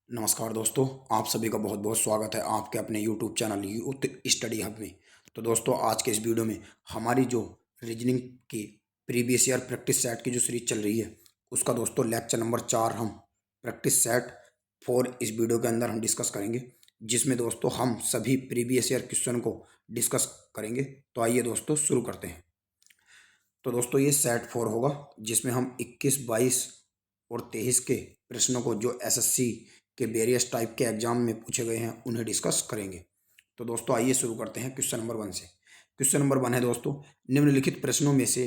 नमस्कार दोस्तों, आप सभी का बहुत बहुत स्वागत है आपके अपने YouTube channel youth study hub में। तो दोस्तों, आज के इस वीडियो में हमारी जो रीजनिंग की प्रीवियस ईयर प्रैक्टिस सेट की जो सीरीज चल रही है उसका दोस्तों लेक्चर नंबर 4 हम प्रैक्टिस सेट 4 इस वीडियो के अंदर हम डिस्कस करेंगे, जिसमें दोस्तों हम सभी प्रीवियस ईयर क्वेश्चन को डिस्कस करेंगे। तो आइए दोस्तों शुरू करते हैं। तो दोस्तों ये सेट 4 होगा, जिसमें हम 21, 22 और 23 के प्रश्नों को जो एसएससी के वेरियस टाइप के एग्जाम में पूछे गए हैं उन्हें डिस्कस करेंगे। तो दोस्तों आइए शुरू करते हैं क्वेश्चन नंबर 1 से। क्वेश्चन नंबर 1 है दोस्तों, निम्नलिखित प्रश्नों में से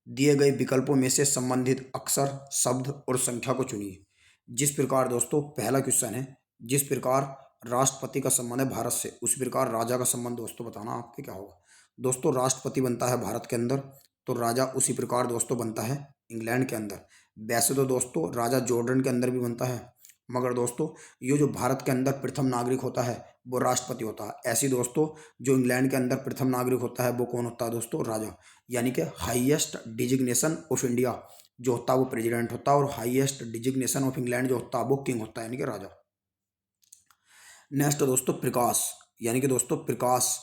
दिए गए विकल्पों में से संबंधित अक्षर, शब्द और संख्या को चुनिए। जिस प्रकार दोस्तों पहला क्वेश्चन है, जिस प्रकार राष्ट्रपति का संबंध है भारत से, उस प्रकार राजा का संबंध दोस्तों बताना आपके क्या होगा। दोस्तों राष्ट्रपति बनता है भारत के अंदर, तो राजा उसी प्रकार दोस्तों बनता है इंग्लैंड के अंदर। वैसे तो दोस्तों राजा जॉर्डन के अंदर भी बनता है, मगर दोस्तों ये जो भारत के अंदर प्रथम नागरिक होता है वो राष्ट्रपति होता है। ऐसी दोस्तों जो इंग्लैंड के अंदर प्रथम नागरिक होता है वो कौन होता है दोस्तों, राजा। यानी कि हाईएस्ट डिजिग्नेशन ऑफ इंडिया जो होता है वो प्रेसिडेंट होता है, और हाईएस्ट डिजिग्नेशन ऑफ इंग्लैंड जो होता है वो किंग होता है, यानी कि राजा। नेक्स्ट दोस्तों प्रकाश, यानी कि दोस्तों प्रकाश,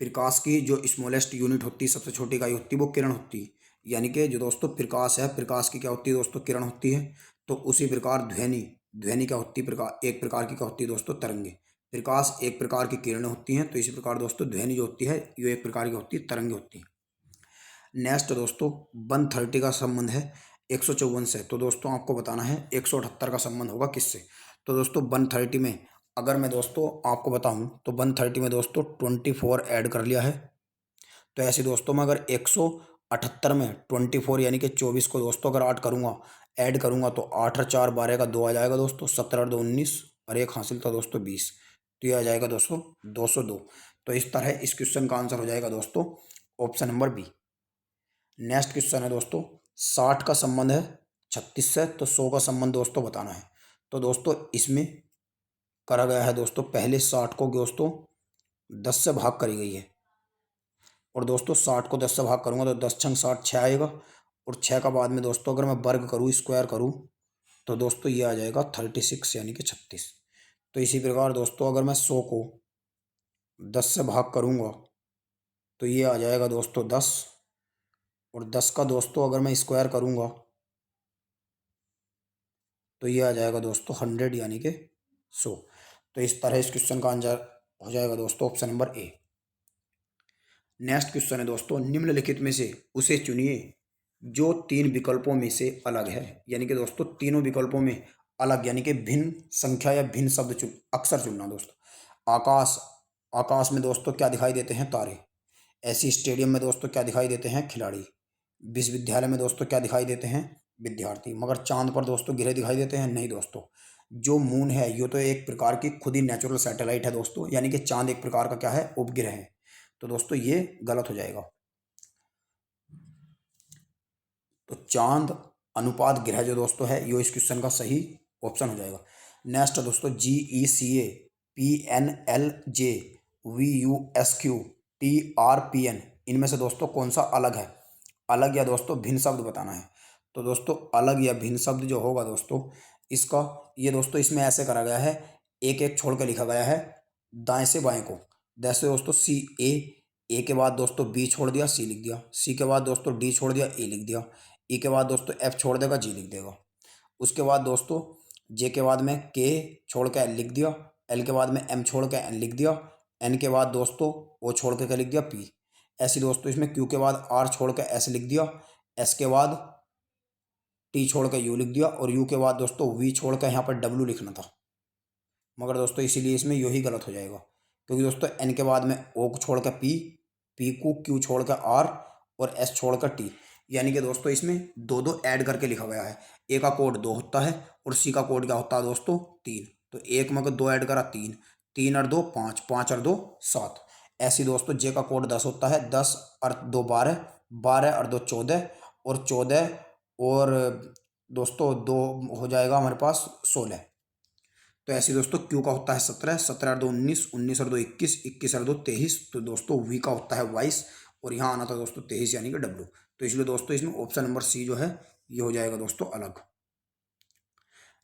प्रकाश की जो स्मॉलेस्ट यूनिट होती है, सबसे छोटी इकाई होती है, वो किरण होती है। यानी कि जो दोस्तों प्रकाश है, प्रकाश की क्या होती है दोस्तों, किरण होती है। तो उसी प्रकार ध्वनि, ध्वनि क्या होती है, प्रकार एक प्रकार की क्या होती है दोस्तों, तरंगे। प्रकाश एक प्रकार की किरणें होती हैं, तो इसी प्रकार दोस्तों ध्वनि जो होती है ये एक प्रकार की होती है, तरंगे होती है। नेक्स्ट दोस्तों 130 का संबंध है 154 से। तो दोस्तों आपको बताना है 178 का संबंध होगा किससे। तो दोस्तों 130 में अगर मैं दोस्तों आपको बताऊं तो 130 में दोस्तों 24 ऐड कर लिया है। तो ऐसे दोस्तों मैं अगर 178 में 24 यानी कि 24 को दोस्तों अगर ऐड करूंगा तो 8 और 4 12 का 2 आ जाएगा दोस्तों, 17 और 2 19 और एक हासिल था दोस्तों 20। तो ये आ जाएगा दोस्तों 202। तो इस तरह इस क्वेश्चन का आंसर हो जाएगा दोस्तों option number B. Next question है दोस्तों 60 का संबंध है 36 से, तो 100 का संबंध दोस्तों बताना है। तो दोस्तों इसमें करा गया है दोस्तों पहले 60 को दोस्तों 10 से भाग करी गई है, और दोस्तों 60 को 10 से भाग करूंगा तो 10 छंग 60 6 आएगा, और 6 का बाद में दोस्तों अगर मैं वर्ग करूँ, स्क्वायर करूँ, तो दोस्तों ये आ जाएगा 36 यानी कि 36। तो इसी प्रकार दोस्तों अगर मैं 100 को 10 से भाग करूंगा तो ये आ जाएगा दोस्तों 10, और 10 का दोस्तों अगर मैं स्क्वायर करूंगा तो ये आ जाएगा दोस्तों 100 यानी कि 100। तो इस तरह इस क्वेश्चन का आंसर हो जाएगा दोस्तों option number A. Next question है दोस्तों, निम्नलिखित में से उसे चुनिए जो 3 विकल्पों में से अलग है। यानी कि दोस्तों तीनों विकल्पों में अलग, यानी कि भिन्न संख्या या भिन्न शब्द अक्षर चुनना दोस्तों। आकाश, आकाश में दोस्तों क्या दिखाई देते हैं, तारे। ऐसी स्टेडियम में दोस्तों क्या दिखाई देते हैं, खिलाड़ी। विश्वविद्यालय में दोस्तों क्या दिखाई देते हैं, विद्यार्थी। मगर चांद पर दोस्तों गिरहे दिखाई देते हैं, नहीं दोस्तों। जो मून है ये तो एक प्रकार की खुद ही नेचुरल सैटेलाइट है दोस्तों, यानी कि चांद एक प्रकार का क्या है, उपग्रह है। तो दोस्तों ये गलत हो जाएगा। तो चांद अनुपात ग्रह जो दोस्तों है ये इस क्वेश्चन का सही ऑप्शन हो जाएगा। नेक्स्ट दोस्तों GECA PNLJ VUSQ TRPN, इनमें से दोस्तों कौन सा अलग है, अलग या दोस्तों भिन्न शब्द बताना है। तो दोस्तों अलग या भिन्न शब्द जो होगा दोस्तों इसका, ये दोस्तों इसमें ऐसे करा गया है, एक एक छोड़ के लिखा गया है दाएं से बाएं को। जैसे दोस्तों ए के बाद दोस्तों बी छोड़ दिया, सी लिख दिया। सी के बाद दोस्तों डी छोड़ दिया, ए लिख दिया। ई के बाद दोस्तों एफ छोड़ देगा, जी लिख देगा। उसके बाद दोस्तों जे के बाद में के छोड़ के एल लिख दिया। एल के बाद में एम छोड़ के एन लिख दिया। एन के बाद दोस्तों ओ छोड़ के क्या लिख दिया, पी। ऐसी दोस्तों इसमें क्यू के बाद आर छोड़ के एस लिख दिया। एस के बाद टी छोड़ के यू लिख दिया, और यू के बाद दोस्तों वी छोड़ के यहाँ पर डब्ल्यू लिखना था, मगर दोस्तों इसीलिए इसमें यू ही गलत हो जाएगा। क्योंकि दोस्तों एन के बाद में ओ को छोड़ कर पी, पी को क्यू छोड़ कर आर, और एस छोड़ कर टी। यानी कि दोस्तों इसमें दो दो ऐड करके लिखा गया है। ए का कोड 2 होता है और सी का कोड क्या होता है दोस्तों 3। तो एक में अगर 2 ऐड करा 3, 3 और 2 5, 5 और 2 7। ऐसी दोस्तों जे का कोड 10 होता है, 10 और 2 12, 12 और 2 14, और 14 और दोस्तों 2 हो जाएगा हमारे पास 16। तो ऐसे दोस्तों क्यू का होता है 17, 17 और 2 19, 19 और 2 21, 21 और 2 23। तो दोस्तों वी का होता है 22, और यहाँ आना था दोस्तों 23 यानी कि डब्ल्यू। तो इसलिए दोस्तों इसमें ऑप्शन नंबर सी जो है ये हो जाएगा दोस्तों अलग।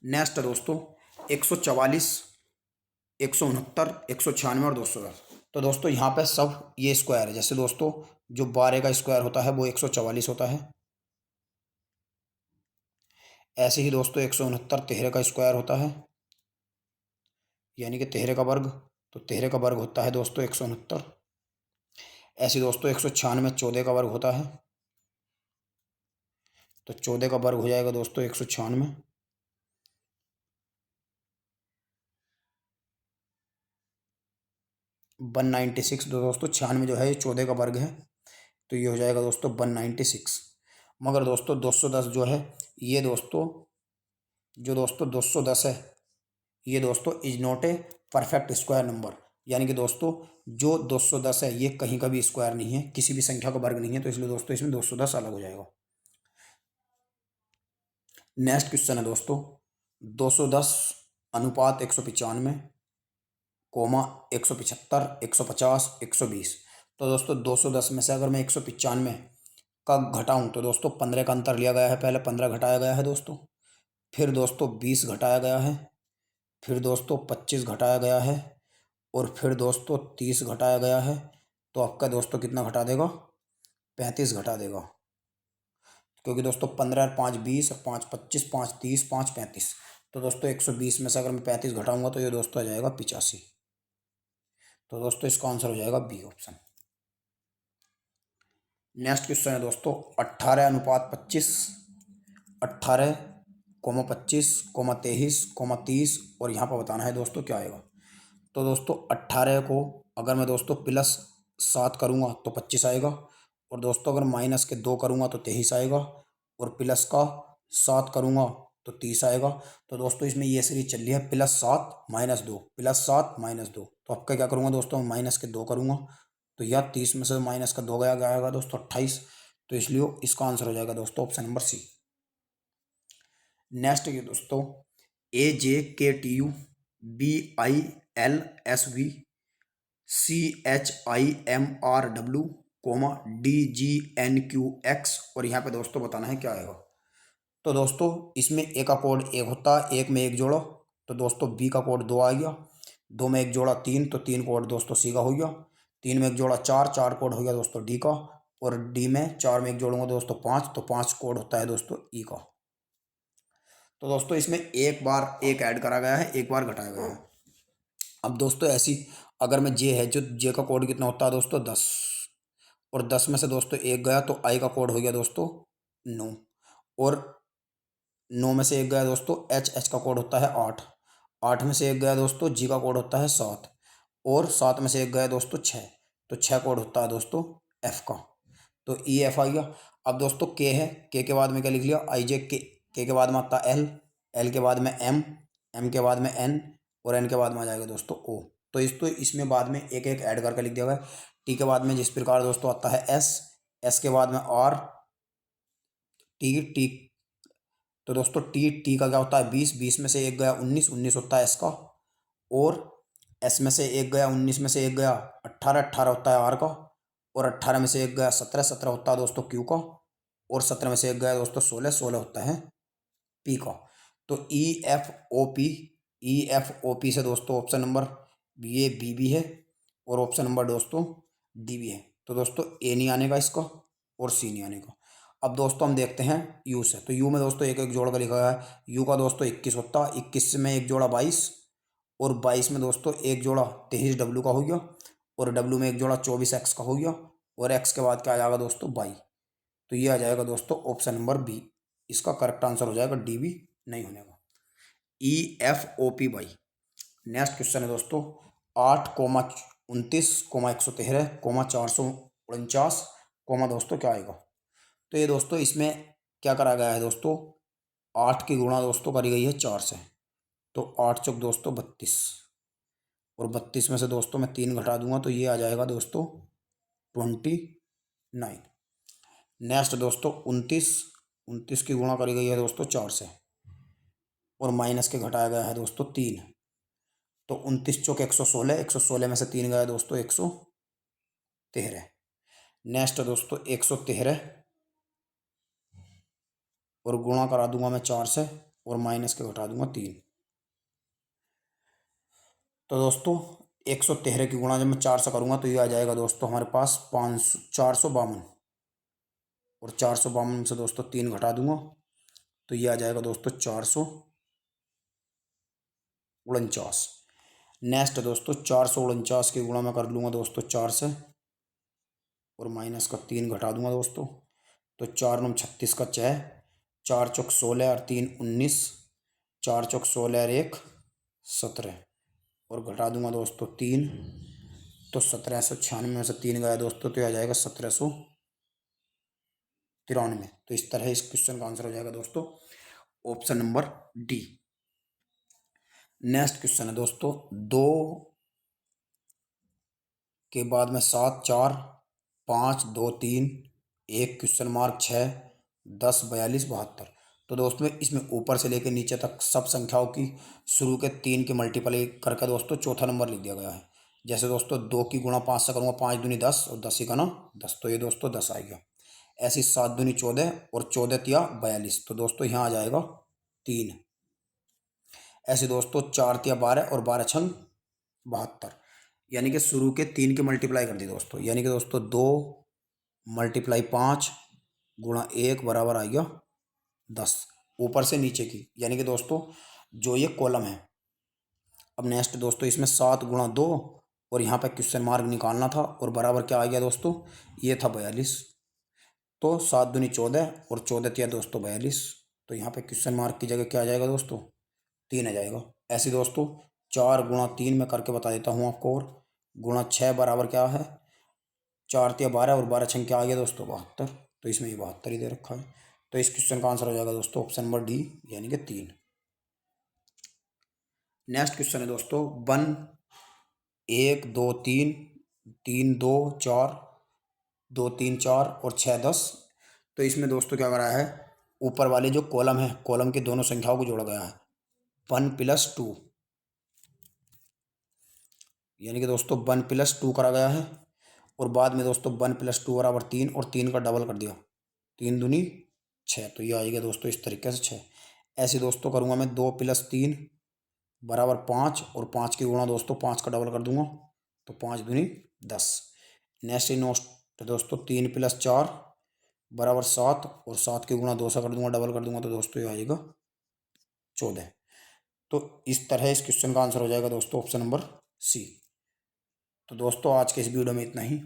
नेक्स्ट दोस्तों 144, 169, 196 और 210। तो दोस्तों यहाँ पे सब ये स्क्वायर है। जैसे दोस्तों जो 12 का स्क्वायर होता है वो 144 होता है। ऐसे ही दोस्तों 169 13 का स्क्वायर होता है, यानी कि 13 का वर्ग। तो 13 का वर्ग होता है दोस्तों 169। ऐसे दोस्तों 196 14 का वर्ग होता है। तो 14 का वर्ग हो जाएगा दोस्तों 196। 196 दोस्तों 96 जो है ये 14 का वर्ग है, तो ये हो जाएगा दोस्तों 196। मगर दोस्तों 210 जो है ये दोस्तों, जो दोस्तों 210 है ये दोस्तों is not a perfect square number. यानी कि दोस्तों जो 210 है ये कहीं का भी स्क्वायर नहीं है, किसी भी संख्या का वर्ग नहीं है, तो इसलिए दोस्तों इसमें 210 अलग हो जाएगा। नेक्स्ट क्वेश्चन है दोस्तों 210 अनुपात 195, कोमा 175, 150, 120। तो दोस्तों 210 में से अगर मैं 195 का घटाऊं तो दोस्तों 15 का अंतर लिया गया है, पहले 15 घटाया गया है दोस्तों, फिर दोस्तों 20 घटाया गया है, फिर दोस्तों 25 घटाया गया है, और फिर दोस्तों 30 घटाया गया है। तो आपका दोस्तों कितना घटा देगा? 35 घटा देगा। क्योंकि दोस्तों 15 और 5 20 और 5 25, 5 30, 5 35। तो दोस्तों 120 में से अगर मैं 35 घटाऊंगा तो ये दोस्तों आ जाएगा 85। तो दोस्तों इसका आंसर हो जाएगा बी ऑप्शन। नेक्स्ट क्वेश्चन है दोस्तों 18 अनुपात 25, 18 कोमा 25 कोमा 23 कोमा 30, और यहाँ पर बताना है दोस्तों क्या आएगा। तो दोस्तों 18 को अगर मैं दोस्तों प्लस 7 करूँगा तो 25 आएगा, और दोस्तों अगर माइनस के 2 करूँगा तो 23 आएगा, और प्लस का 7 करूँगा तो 30 आएगा। तो दोस्तों इसमें ये सीरीज चल रही है +7 -2, +7 -2। तो आपका क्या करूँगा दोस्तों, माइनस के 2 करूँगा, तो यह 30 में से माइनस का 2 गया आएगा दोस्तों 28। तो इसलिए इसका आंसर हो जाएगा दोस्तों ऑप्शन नंबर सी। नेक्स्ट ये दोस्तों AJKTU BILSV CHIMRW DGNQX, और यहाँ पे दोस्तों बताना है क्या आएगा। तो दोस्तों इसमें ए का कोड 1 होता है, 1 में 1 जोड़ो तो दोस्तों बी का कोड 2 आ गया, 2 में 1 जोड़ा 3 तो 3 कोड दोस्तों सी का हो गया, 3 में 1 जोड़ा 4, 4 कोड हो गया दोस्तों डी का, और डी में 4 में 1 जोड़ूंगा दोस्तों 5, तो 5 कोड होता है दोस्तों ई का। तो दोस्तों इसमें एक बार एक ऐड करा गया है, एक बार घटाया गया है। अब दोस्तों ऐसी अगर मैं जे है, जो जे का कोड कितना होता है दोस्तों 10, और 10 में से दोस्तों एक गया तो आई का कोड हो गया दोस्तों 9, और 9 में से एक गया दोस्तों एच का कोड होता है 8, 8 में से एक गया दोस्तों जी का कोड होता है 7, और 7 में से एक गया दोस्तों 6, तो 6 कोड होता है दोस्तों एफ का। तो ई एफ आ गया। अब दोस्तों के है, के बाद में क्या लिख लिया आई जे, के बाद में आता है एल, एल के बाद में एम, एम के बाद में एन, और एन के बाद में आ जाएगा दोस्तों ओ। तो इसमें बाद में एक एक ऐड करके लिख दिया हुआ है। टी के बाद में जिस प्रकार दोस्तों आता है एस, एस के बाद में आर, टी, टी, तो दोस्तों टी का क्या होता है 20, 20 में से एक गया 19, 19 होता है एस का, और एस में से एक गया 19 में से एक गया 18, 18 होता है आर का, और 18 में से एक गया 17, 17 होता है दोस्तों क्यू का, और 17 में से एक गया दोस्तों 16, 16 होता है पी का। तो ई एफ ओ पी से दोस्तों ऑप्शन नंबर ये बी भी है, और ऑप्शन नंबर दोस्तों डी भी है। तो दोस्तों ए नहीं आने का इसका, और सी नहीं आने का। अब दोस्तों हम देखते हैं यू से। तो यू में दोस्तों एक एक जोड़ का लिखा है। यू का दोस्तों 21 होता है, 21 में एक जोड़ा 22, और 22 में दोस्तों एक जोड़ा 23 डब्ल्यू का हो गया, और डब्ल्यू में एक जोड़ा 24 एक्स का हो गया, और एक्स के बाद क्या आ जाएगा दोस्तों 22। तो ये आ जाएगा दोस्तों ऑप्शन नंबर बी। इसका करेक्ट आंसर हो जाएगा डी भी नहीं होने का। E F O P Y. Next question है दोस्तों 8,29,113,449, दोस्तों क्या आएगा। तो ये दोस्तों इसमें क्या करा गया है दोस्तों, 8 की गुणा दोस्तों करी गई है 4 से, तो 8 चौक दोस्तों 32, और 32 में से दोस्तों मैं 3 घटा दूंगा तो ये आ जाएगा दोस्तों 29। नेक्स्ट दोस्तों 29, 29 की गुणा करी गई है दोस्तों 4 से, और माइनस के घटाया गया है दोस्तों 3, तो 29 चौक 116, 116 में से 3 गया दोस्तों 113। नेक्स्ट दोस्तों 113, और गुणा करा दूंगा मैं 4 से, और माइनस के घटा दूंगा 3, तो दोस्तों 113 की गुणा जब मैं 4 से करूँगा तो ये आ जाएगा दोस्तों हमारे पास 452। और 452 में से दोस्तों 3 घटा दूंगा तो ये आ जाएगा दोस्तों 449। नेक्स्ट दोस्तों 449 की गुणा मैं कर लूँगा दोस्तों 4 से, और माइनस का 3 घटा दूंगा दोस्तों। तो 4×9 = 36 का 6, 4×4 = 16 और 3×19, 4×4 और 1 = 17, और घटा दूंगा दोस्तों 3। तो 1796 में से 3 गया दोस्तों तो यह आ जाएगा 1793। तो इस तरह इस क्वेश्चन का आंसर हो जाएगा दोस्तों option number D. Next question है दोस्तों 2 के बाद में 7, 4, 5, 2, 3, 1 क्वेश्चन मार्क 6, 10, 42, 72। तो दोस्तों इसमें ऊपर से लेकर नीचे तक सब संख्याओं की शुरू के 3 के मल्टीप्लाई करके दोस्तों चौथा नंबर लिख दिया गया है। जैसे दोस्तों 2 की गुणा 5 से करूँगा, 5 दूनी 10 और 10 का 10, तो ये दोस्तों 10 आएगा। ऐसे 7 दूनी 14 और 14 तिया 42, तो दोस्तों यहाँ आ जाएगा 3। ऐसे दोस्तों 4 तिया 12 और 12 छंग 72, यानी कि शुरू के 3 के मल्टीप्लाई कर दी दोस्तों, यानी कि दोस्तों 2 × 5 × 1 बराबर आ गया 10, ऊपर से नीचे की, यानी कि दोस्तों जो ये कॉलम है। अब नेक्स्ट दोस्तों इसमें 7 × 2 और यहाँ पे क्वेश्चन मार्क निकालना था, और बराबर क्या आ गया दोस्तों, ये था 42। तो 7 दूनी 14 और 14 तिया दोस्तों 42, तो यहाँ पे क्वेश्चन मार्क की जगह क्या आ जाएगा दोस्तों, 3 आ जाएगा। ऐसे दोस्तों 4×3 में करके बता देता हूँ आपको, और ×6 बराबर क्या है, 4 तिया 12 और 12 छंग क्या आ गया दोस्तों 72, तो इसमें ये 72 ही दे रखा है। तो इस क्वेश्चन का आंसर हो जाएगा दोस्तों ऑप्शन नंबर डी, यानी कि 3। नेक्स्ट क्वेश्चन है दोस्तों 1, 1, 2, 3, 3, 2, 4, 2, 3, 4 और 6, 10। तो इसमें दोस्तों क्या करा है, ऊपर वाले जो कॉलम है, कॉलम की दोनों संख्याओं को जोड़ा गया है 1 + 2, यानी कि दोस्तों 1 + 2 करा गया है, और बाद में दोस्तों 1 + 2 बराबर 3, और 3 का डबल कर दिया, 3 दूनी 6, तो ये आएगा दोस्तों इस तरीके से 6। ऐसे दोस्तों करूँगा मैं 2 + 3 बराबर 5, और 5 की गुणा दोस्तों 5 का डबल कर दूंगा, तो 5 दूनी 10। नेक्स्ट नोट दोस्तों 3 + 4 बराबर 7, और 7 की गुणा 2 से कर दूंगा, डबल कर दूंगा, तो दोस्तों ये आएगा 14। तो इस तरह इस क्वेश्चन का आंसर हो जाएगा दोस्तों ऑप्शन नंबर सी। तो दोस्तों आज के इस वीडियो में इतना ही।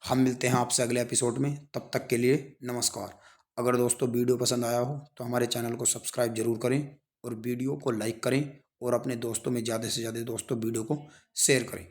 हम मिलते हैं आपसे अगले एपिसोड में, तब तक के लिए नमस्कार। अगर दोस्तों वीडियो पसंद आया हो तो हमारे चैनल को सब्सक्राइब जरूर करें, और वीडियो को लाइक करें, और अपने दोस्तों में ज़्यादा से ज़्यादा दोस्तों वीडियो को शेयर करें।